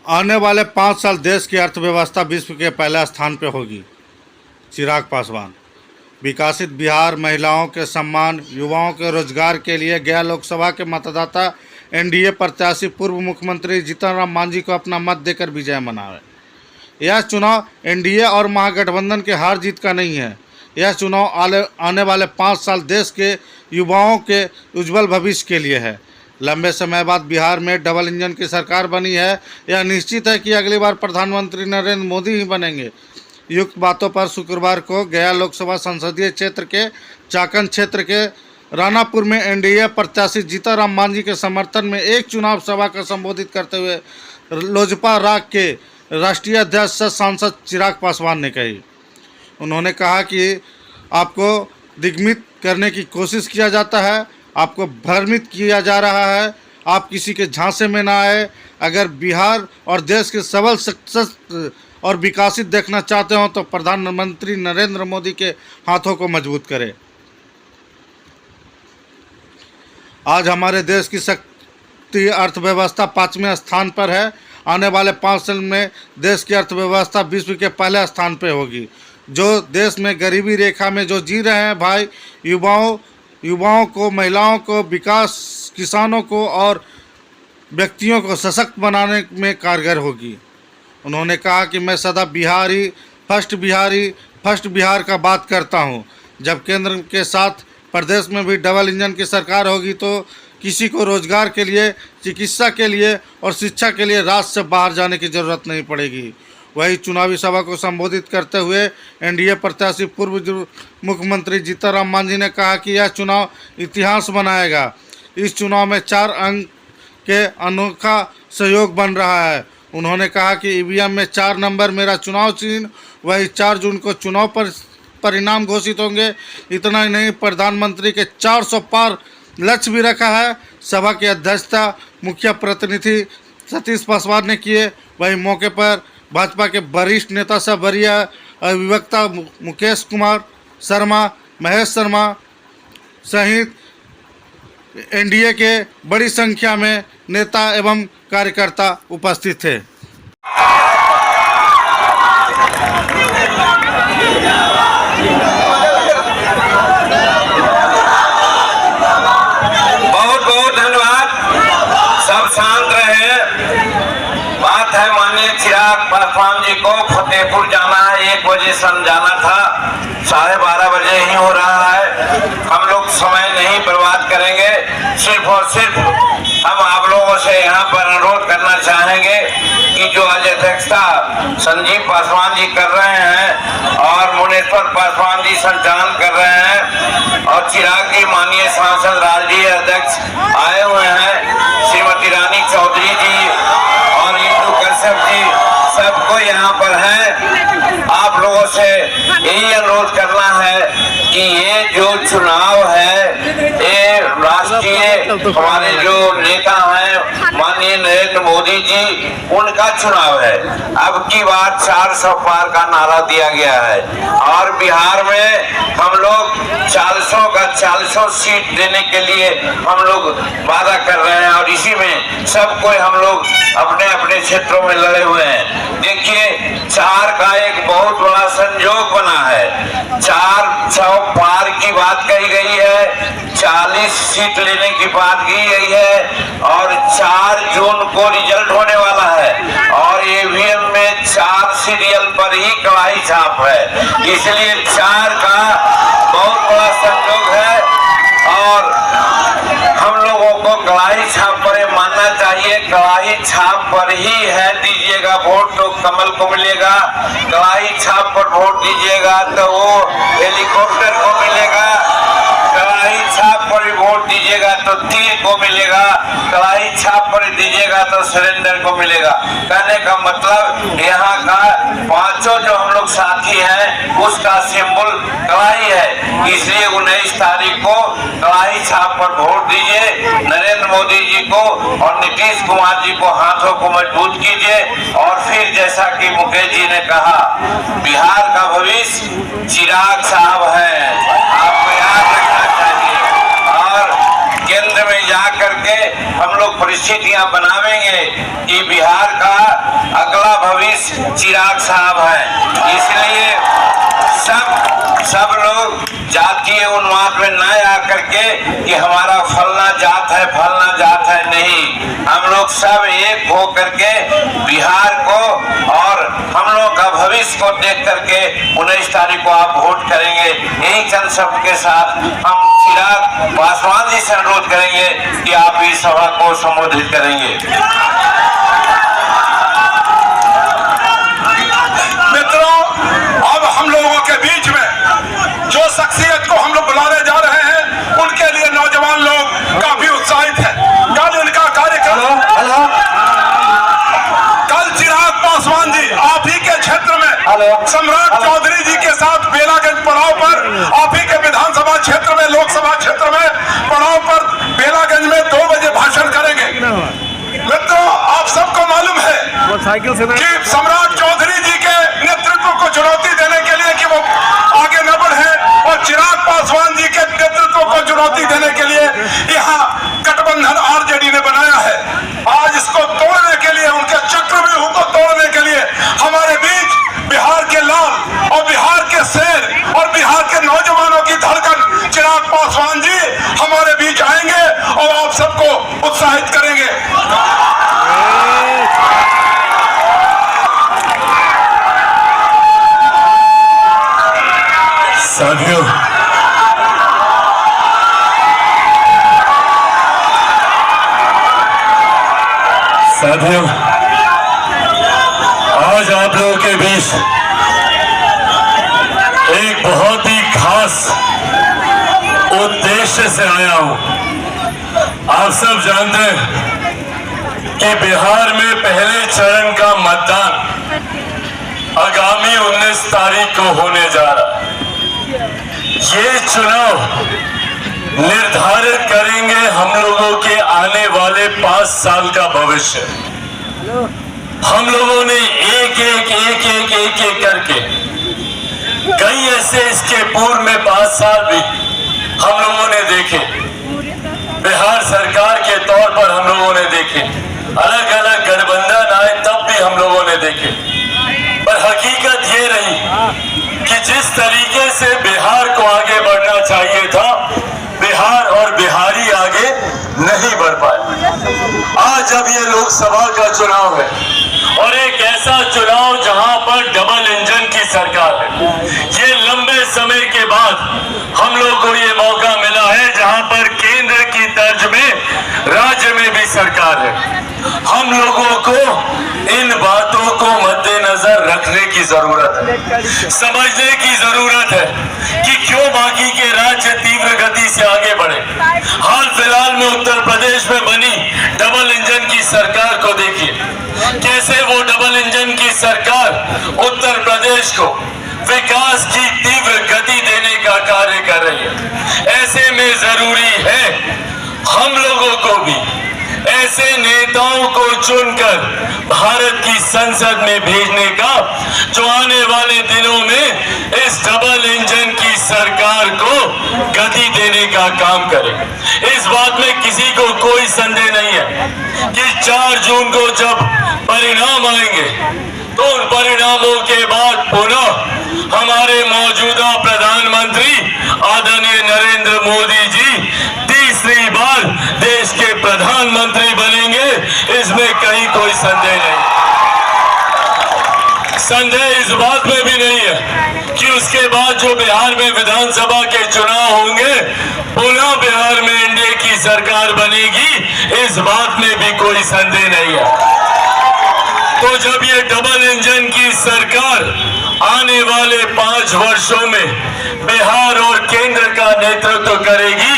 आने वाले 5 साल देश की अर्थव्यवस्था विश्व के पहले स्थान पर होगी। चिराग पासवान। विकसित बिहार, महिलाओं के सम्मान, युवाओं के रोजगार के लिए गया लोकसभा के मतदाता एनडीए प्रत्याशी पूर्व मुख्यमंत्री जीतन राम मांझी को अपना मत देकर विजय मनाए। यह चुनाव एनडीए और महागठबंधन के हार जीत का नहीं है। यह चुनाव आने वाले 5 साल देश के युवाओं के उज्जवल भविष्य के लिए है। लंबे समय बाद बिहार में डबल इंजन की सरकार बनी है। यह निश्चित है कि अगली बार प्रधानमंत्री नरेंद्र मोदी ही बनेंगे। युक्त बातों पर शुक्रवार को गया लोकसभा संसदीय क्षेत्र के चाकन क्षेत्र के रानापुर में एनडीए प्रत्याशी जीतन राम मांझी के समर्थन में एक चुनाव सभा को संबोधित करते हुए लोजपा राग के राष्ट्रीय अध्यक्ष सांसद चिराग पासवान ने कही। उन्होंने कहा कि आपको दिग्भ्रमित करने की कोशिश किया जाता है, आपको भ्रमित किया जा रहा है, आप किसी के झांसे में ना आए। अगर बिहार और देश के सबल सशक्त और विकसित देखना चाहते हो तो प्रधानमंत्री नरेंद्र मोदी के हाथों को मजबूत करें। आज हमारे देश की शक्ति अर्थव्यवस्था 5वें स्थान पर है। आने वाले 5 साल में देश की अर्थव्यवस्था विश्व के पहले स्थान पर होगी। जो देश में गरीबी रेखा में जो जी रहे हैं भाई, युवाओं को, महिलाओं को, विकास, किसानों को और व्यक्तियों को सशक्त बनाने में कारगर होगी। उन्होंने कहा कि मैं सदा फर्स्ट बिहार का बात करता हूं। जब केंद्र के साथ प्रदेश में भी डबल इंजन की सरकार होगी तो किसी को रोजगार के लिए, चिकित्सा के लिए और शिक्षा के लिए राज्य से बाहर जाने की जरूरत नहीं पड़ेगी। वही चुनावी सभा को संबोधित करते हुए एनडीए प्रत्याशी पूर्व मुख्यमंत्री जीतन राम मांझी ने कहा कि यह चुनाव इतिहास बनाएगा। इस चुनाव में 4 अंक के अनोखा सहयोग बन रहा है। उन्होंने कहा कि ईवीएम में 4 नंबर मेरा चुनाव चिन्ह, वही 4 जून को चुनाव परिणाम घोषित होंगे। इतना ही नहीं, प्रधानमंत्री के 400 पार लक्ष्य भी रखा है। सभा की अध्यक्षता मुख्य प्रतिनिधि सतीश पासवान ने किए। वही मौके पर भाजपा के वरिष्ठ नेता सह वरीय अधिवक्ता मुकेश कुमार शर्मा, महेश शर्मा सहित एनडीए के बड़ी संख्या में नेता एवं कार्यकर्ता उपस्थित थे। बहुत बहुत धन्यवाद। सब शांत रहे। बात है माननीय चिराग पासवान जी को फतेहपुर जाना है। 1 बजे जाना था, 12:30 बजे ही हो रहा है। हम लोग समय नहीं बर्बाद करेंगे। सिर्फ और सिर्फ हम आप लोगों से यहाँ पर अनुरोध करना चाहेंगे कि जो आज अध्यक्षता संजीव पासवान जी कर रहे हैं और मुनेश्वर पासवान जी संचालन कर रहे हैं और चिराग जी माननीय सांसद राज्य अध्यक्ष आए हुए हैं, श्रीमती रानी चौधरी जी और इंदु कश्यप जी सबको यहाँ पर है। आप लोगों से यही अनुरोध करना है कि ये जो चुनाव है ये राष्ट्रीय हमारे जो नेता हैं माननीय नरेंद्र मोदी जी, उनका चुनाव है। अब की बार 400 पार का नारा दिया गया है और बिहार में हम लोग 400 सीट देने के लिए हम लोग वादा कर रहे हैं और इसी में सब कोई हम लोग अपने अपने क्षेत्रों में लड़े हुए हैं। देखिए 4 का एक बहुत बड़ा संयोग बना है। 400 पार की बात कही गई है, 40 सीट लेने की बात की गई है और 4 जून को रिजल्ट होने वाला है और ईवीएम में 4 सीरियल पर ही कड़ाई छाप है। इसलिए 4 का बहुत बड़ा संयोग है और हम लोगों को कड़ाई छाप पर मानना चाहिए। कड़ाई छाप पर ही है दीजिएगा वोट तो कमल को मिलेगा, कड़ाई छाप पर वोट दीजिएगा तो वो हेलीकॉप्टर को मिलेगा, कड़ाई छाप पर वोट दीजिएगा तो तीर को मिलेगा, कड़ाई छाप पर दीजिएगा तो सिलेंडर को मिलेगा। कहने का मतलब यहाँ का 5 जो हम लोग साथी हैं उसका सिंबल कड़ाई है। इसलिए 19 तारीख को कड़ाई छाप पर वोट दीजिए नरेंद्र मोदी जी को और नीतीश कुमार जी को हाथों को मजबूत कीजिए। और फिर जैसा कि मुकेश जी ने कहा, बिहार का भविष्य चिराग साहब है, आपको याद रखना चाहिए। और केंद्र में जा करके हम लोग परिस्थितियां बनावेंगे कि बिहार का रईस चिराग साहब हैं। इसलिए सब लोग जातीय उन्माद में न आकर के कि हमारा फलना जात है नहीं, हम लोग सब एक हो करके बिहार को और हम लोग का भविष्य को देख करके 19 तारीख को आप वोट करेंगे। यही चंद शब्द के साथ हम चिराग पासवान जी से अनुरोध करेंगे कि आप इस सभा को संबोधित करेंगे। मित्रों, अब हम लोगों के बीच में जो शख्सियत को हम लोग बुलाने जा रहे हैं, उनके लिए नौजवान लोग काफी उत्साहित हैं। कल उनका कार्यक्रम, कल चिराग पासवान जी आप ही के क्षेत्र में सम्राट चौधरी जी के साथ बेलागंज पड़ाव पर, आप ही के विधानसभा क्षेत्र में, लोकसभा क्षेत्र में पड़ाव पर बेलागंज में 2 बजे भाषण करेंगे। मित्रों, आप सबको मालूम है कि सम्राट चौधरी जी के नेतृत्व को चुनौती देने के लिए कि वो आगे न बढ़े और चिराग पासवान जी के नेतृत्व को चुनौती देने के लिए यहाँ गठबंधन आरजेडी ने बनाया है। आज इसको तोड़ने के लिए, उनके चक्रव्यूह को तोड़ने के लिए हमारे बीच बिहार के लाल और बिहार के शेर और बिहार के नौजवानों की धड़कन चिराग पासवान जी हमारे बीच आएंगे और आप सबको उत्साहित करेंगे। साथियों, आज आप लोगों के बीच एक बहुत ही खास उद्देश्य से आया हूं। आप सब जानते हैं कि बिहार में पहले चरण का मतदान आगामी 19 तारीख को होने जा रहा है। ये चुनाव निर्धारित करेंगे हम लोगों के आने वाले 5 साल का भविष्य। हम लोगों ने एक करके कई ऐसे इसके पूर्व में 5 साल भी हम लोगों ने देखे, बिहार सरकार के तौर पर हम लोगों ने देखे, अलग अलग गठबंधन आए तब भी हम लोगों ने देखे। पर हकीकत ये रही कि जिस तरीके से बिहार को आगे बढ़ना चाहिए था, बिहार और बिहारी आगे नहीं बढ़ पाए। आज जब ये लोकसभा का चुनाव है और एक ऐसा चुनाव जहां पर डबल इंजन की सरकार है, ये लंबे समय के बाद हम लोग को ये मौका मिला है जहां पर केंद्र की तर्ज में राज्य में भी सरकार है। हम लोगों को इन बातों को मद्देनजर रखने की जरूरत है, समझने की जरूरत है कि क्यों बाकी के राज्य तीव्र गति से आगे बढ़े। हाल फिलहाल में उत्तर प्रदेश में बनी डबल इंजन की सरकार को देखिए, कैसे वो डबल इंजन की सरकार उत्तर प्रदेश को विकास की तीव्र गति देने का कार्य कर रही है। ऐसे में जरूरी है हम लोगों को भी ऐसे नेताओं को चुनकर भारत की संसद में भेजने का जो आने वाले दिनों में इस डबल इंजन की सरकार को गति देने का काम करे। इस बात में किसी को कोई संदेह नहीं है कि 4 जून को जब परिणाम आएंगे तो उन परिणामों के बाद पुनः हमारे मौजूदा प्रधानमंत्री आदरणीय नरेंद्र मोदी जी तीसरी बार देश के प्रधानमंत्री बनेंगे, इसमें कहीं कोई संदेह नहीं। संदेह इस बात में भी नहीं है कि उसके बाद जो बिहार में विधानसभा के चुनाव होंगे, पुनः बिहार में एनडीए की सरकार बनेगी, इस बात में भी कोई संदेह नहीं है। तो जब ये डबल इंजन की सरकार आने वाले 5 वर्षों में बिहार और केंद्र का नेतृत्व करेगी,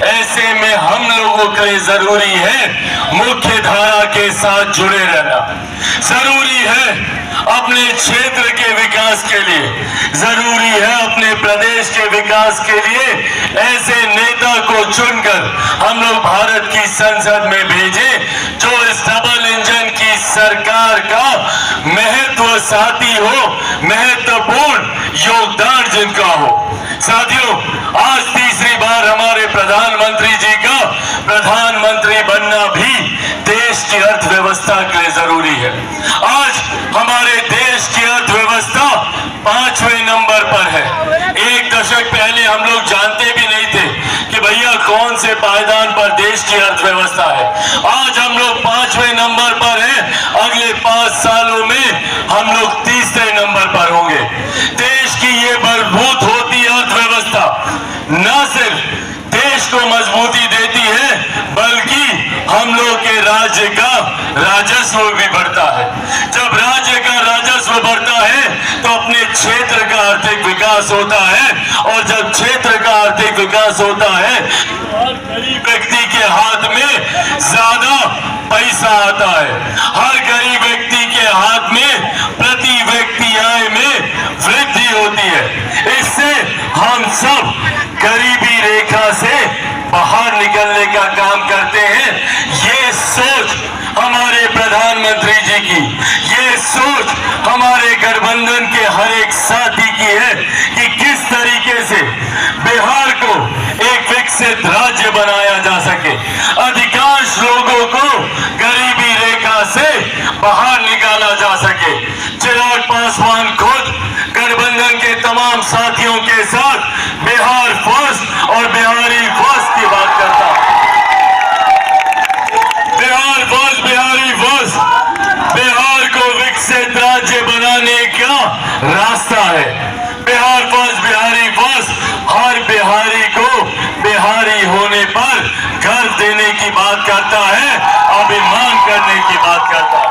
ऐसे में हम लोगों के लिए जरूरी है मुख्य धारा के साथ जुड़े रहना। जरूरी है अपने क्षेत्र के विकास के लिए, जरूरी है अपने प्रदेश के विकास के लिए ऐसे नेता को चुनकर हम लोग भारत की संसद में भेजें जो इस डबल इंजन की सरकार का महत्व साथी हो, महत्वपूर्ण योगदान जिनका हो। साथियों, आज तीसरी बार हमारे प्रधानमंत्री जी का प्रधानमंत्री बनना भी देश देश की अर्थव्यवस्था के लिए जरूरी है। आज हमारे देश की अर्थव्यवस्था 5वें नंबर पर है। एक दशक पहले हम लोग जानते भी नहीं थे कि भैया कौन से पायदान पर देश की अर्थव्यवस्था है। आज हम लोग 5वें नंबर पर हैं। अगले 5 सालों में हम लोग 30वें नंबर पर होंगे। देश की ये बलबूत होती अर्थव्यवस्था न सिर्फ देश को मजबूती देती है बल्कि हम लोग के राज्य का राजस्व भी बढ़ता है। जब राज्य का राजस्व बढ़ता है तो अपने क्षेत्र का आर्थिक विकास होता है, और जब क्षेत्र का आर्थिक विकास होता है हर गरीब व्यक्ति के हाथ में ज्यादा पैसा आता है। हर गरीब व्यक्ति के हाथ में प्रति व्यक्ति आय में वृद्धि होती है। इससे हम सब गरीबी रेखा से बाहर निकलने का काम करते हैं। ये सोच हमारे प्रधानमंत्री जी की, ये सोच हमारे गठबंधन के हर एक साथी की है कि किस तरीके से बिहार को एक विकसित राज्य बनाया जा सके, अधिकांश लोगों को गरीबी रेखा से बाहर निकाला जा सके। चिराग पासवान खुद गठबंधन के तमाम साथियों के साथ बिहार फर्स्ट और बिहारी फर्स्ट की बात करता है। बिहार फर्स्ट, बिहारी फर्स्ट, बिहार को विकसित राज्य बनाने का रास्ता है। बिहार फर्स्ट, बिहारी फर्स्ट हर बिहारी को बिहारी होने पर गर्व देने की बात करता है, अभिमान करने की बात करता है।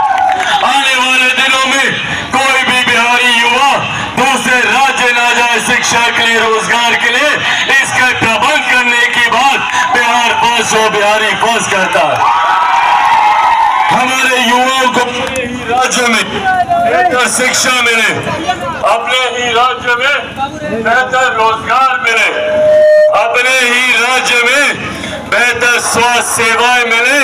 आने वाले दिनों में कोई भी बिहारी युवा दूसरे राज्य ना जाए शिक्षा के लिए, रोजगार के लिए, इसका प्रबंध करने की बात बिहार फर्स्ट और बिहारी फर्स्ट करता है। हमारे युवाओं को अपने ही राज्य में बेहतर शिक्षा मिले, अपने ही राज्य में बेहतर रोजगार मिले, अपने ही राज्य में बेहतर स्वास्थ्य सेवाएं मिले,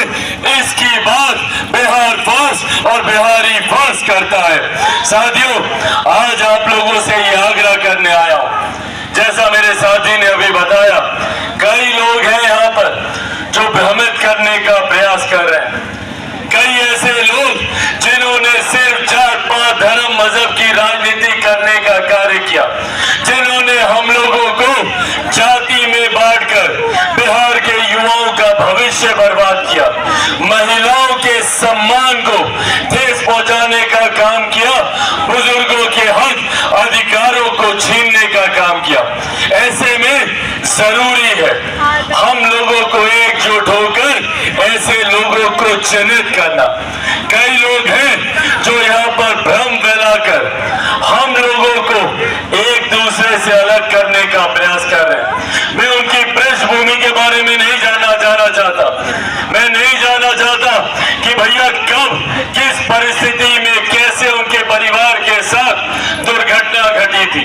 इसकी बात बिहार फर्स्ट और बिहारी फर्स्ट करता है। साथियों, आज आप लोगों से ये आग्रह करने आया हूं, जैसा मेरे साथी ने अभी बताया, कई लोग हैं यहाँ पर जो भ्रमित करने का प्रयास कर रहे हैं। कई ऐसे लोग जिन्होंने सिर्फ जात पात धर्म मजहब की राजनीति करने का कार्य किया, जिन्होंने हम लोगों को जाति में बांटकर बिहार के युवाओं का भविष्य बर्बाद किया, महिलाओं के सम्मान को ठेस पहुंचाने का काम किया, बुजुर्गों के हक अधिकारों को छीनने का काम किया। ऐसे में जरूरी है हम लोगों को एकजुट होकर ऐसे लोगों को चिन्हित करना। कई लोग हैं जो यहाँ पर भ्रम फैलाकर हम लोगों को एक दूसरे से अलग करने का प्रयास कर रहे हैं। मैं उनकी पृष्ठभूमि के बारे में नहीं जाना चाहता। मैं नहीं जानना चाहता कि भैया कब किस परिस्थिति में कैसे उनके परिवार के साथ दुर्घटना घटी थी,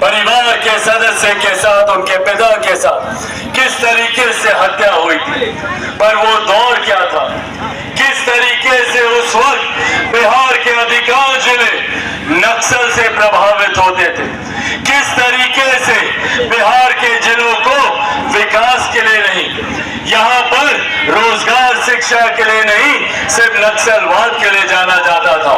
परिवार के सदस्य के साथ, उनके पिता के साथ किस तरीके से हत्या हुई थी, पर वो दौर क्या था, किस तरीके से उस वक्त बिहार के अधिकांश जिले नक्सल से प्रभावित होते थे, किस तरीके से बिहार के जिलों को विकास के लिए नहीं, यहाँ पर रोजगार शिक्षा के लिए नहीं, सिर्फ नक्सलवाद के लिए जाना जाता था।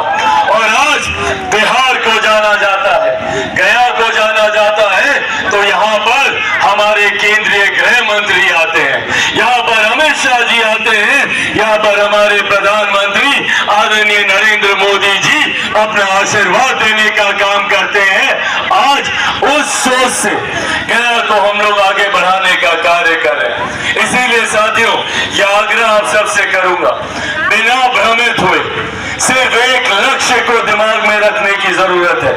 और आज बिहार को जाना जाता है, गया को जाना जाता है, तो यहाँ पर हमारे केंद्रीय गृह मंत्री आते हैं, यहाँ पर अमित शाह जी आते हैं, यहाँ पर हमारे प्रधानमंत्री आदरणीय नरेंद्र मोदी जी अपना आशीर्वाद देने का काम करते हैं। आज उस सोच से गया को हम लोग आगे बढ़ाने का कार्य कर रहे हैं। इसीलिए साथियों, यह आग्रह आप सबसे करूंगा, बिना भ्रमित हुए सिर्फ एक लक्ष्य को दिमाग में रखने की जरूरत है,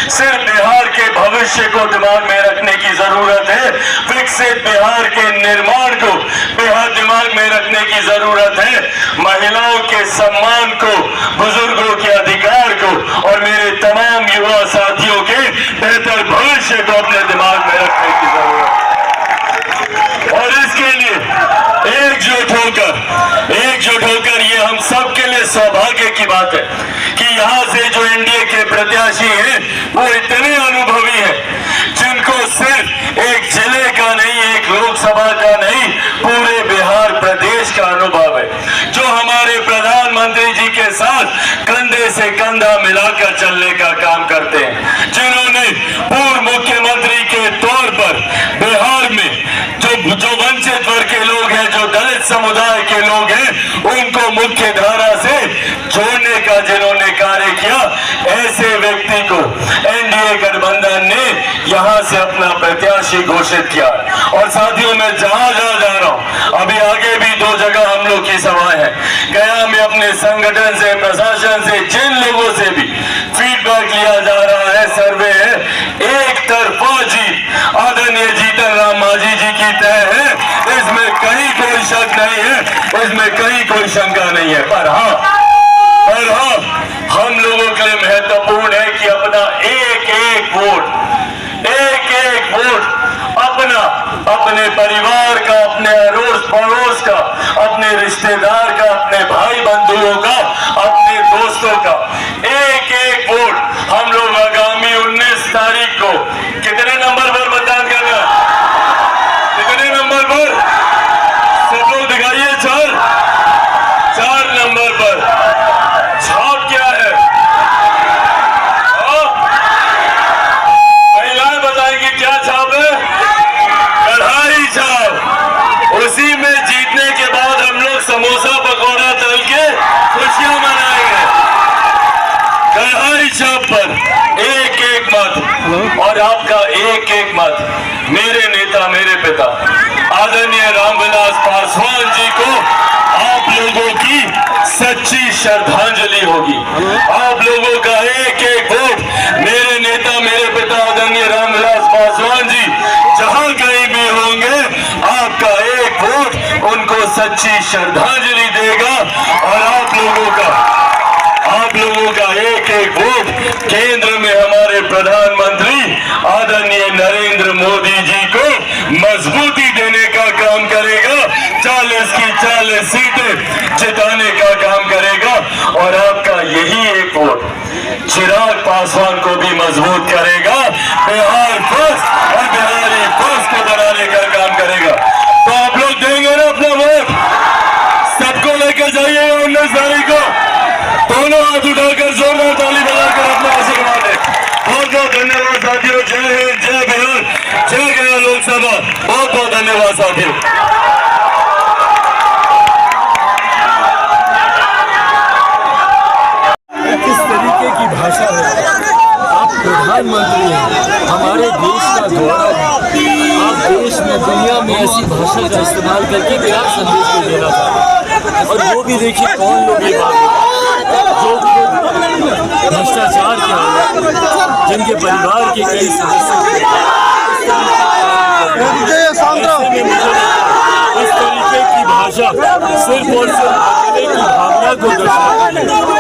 सिर्फ बिहार के भविष्य को दिमाग में रखने की जरूरत है, विकसित बिहार के निर्माण को बिहार दिमाग में रखने की जरूरत है, महिलाओं के सम्मान को, बुजुर्गों के अधिकार को और मेरे तमाम युवा साथियों के बेहतर भविष्य को अपने दिमाग में रखने की जरूरत है। और इसके लिए एकजुट होकर ये हम सब के लिए सौभाग्य की बात है कि यहाँ से जो एनडीए के प्रत्याशी हैं वो इतने अनुभवी हैं, जिनको सिर्फ एक जिले का नहीं, एक लोकसभा का नहीं, पूरे बिहार प्रदेश का अनुभव है। जो हमारे प्रधान कंधे से कंधा मिलाकर चलने का काम करते हैं, जिन्होंने पूर्व मुख्यमंत्री के तौर पर बिहार में जो वंचित वर्ग के लोग हैं, जो दलित समुदाय के लोग हैं, उनको मुख्य धारा से जोड़ने का जिन्होंने कार्य किया, ऐसे व्यक्ति को एनडीए गठबंधन ने यहां से अपना प्रत्याशी घोषित किया। और साथियों, मैं जहां जा रहा हूं, अभी आगे भी 2 जगह हम लोग की सभाएं हैं। गया में अपने संगठन से, प्रशासन से, जिन लोगों से भी फीडबैक लिया जा रहा है, सर्वे है, एक तरफा जीत आदरणीय जीतन राम मांझी जी की तय है। इसमें कहीं कोई शक नहीं है, इसमें कहीं कोई शंका नहीं है। पर हाँ, हम लोगों के लिए महत्वपूर्ण है कि अपना एक एक वोट अपने परिवार का, अपने अड़ोस पड़ोस का, अपने रिश्तेदार का, अपने भाई बंधुओं का, अपने दोस्तों का एक एक वोट हम लोग आगामी 19 तारीख को कितने नंबर पर मतदान करना, कितने नंबर पर, सब लोग दिखाइए, 4 नंबर पर। छाप क्या है? महिलाएं बताएंगी क्या छाप है? कढ़ाई छाप। उसी में जीतने के बाद हम लोग समोसा पकौड़ा तल के खुशियां मनाएंगे। कढ़ाई छाप पर एक एक मत, और आपका एक एक मत मेरे नेता, मेरे पिता आदरणीय रामविलास पासवान जी को आप लोगों की सच्ची श्रद्धांजलि होगी। आप लोगों का एक एक वोट मेरे नेता, मेरे पिता आदरणीय रामविलास पासवान जी जहां कहीं भी होंगे, आपका एक वोट उनको सच्ची श्रद्धांजलि देगा। और आप लोगों का एक एक वोट केंद्र में हमारे प्रधानमंत्री आदरणीय नरेंद्र मोदी जी को मजबूती देने का काम करेगा, 40 की 40 सीटें जिताने का काम करेगा। और आपका यही एक वोट चिराग पासवान को भी मजबूत करेगा, बिहार फर्स्ट और बिहारी फर्स्ट को बनाने का काम करेगा। तो आप लोग देंगे ना अपना वोट? सबको लेकर जाइए 19 तारीख को, दोनों हाथ उठाकर जोरदार ताली बजाकर अपना आशीर्वाद दें। बहुत बहुत धन्यवाद साथियों। जय हिंद, जय बिहार, जय गया लोकसभा। बहुत बहुत धन्यवाद साथियों। किस तरीके की भाषा है? आप प्रधानमंत्री हैं, हमारे देश का गौरव है। आप देश में, दुनिया में ऐसी भाषा का इस्तेमाल करके क्या संदेश को देना चाहते हैं? और वो भी देखिए कौन लोग ये बात जो भ्रष्टाचार के हालात, जिनके परिवार के कई सदस्य इस तरीके की भाषा सिर्फ और सिर्फ की भावना को दर्शाती है।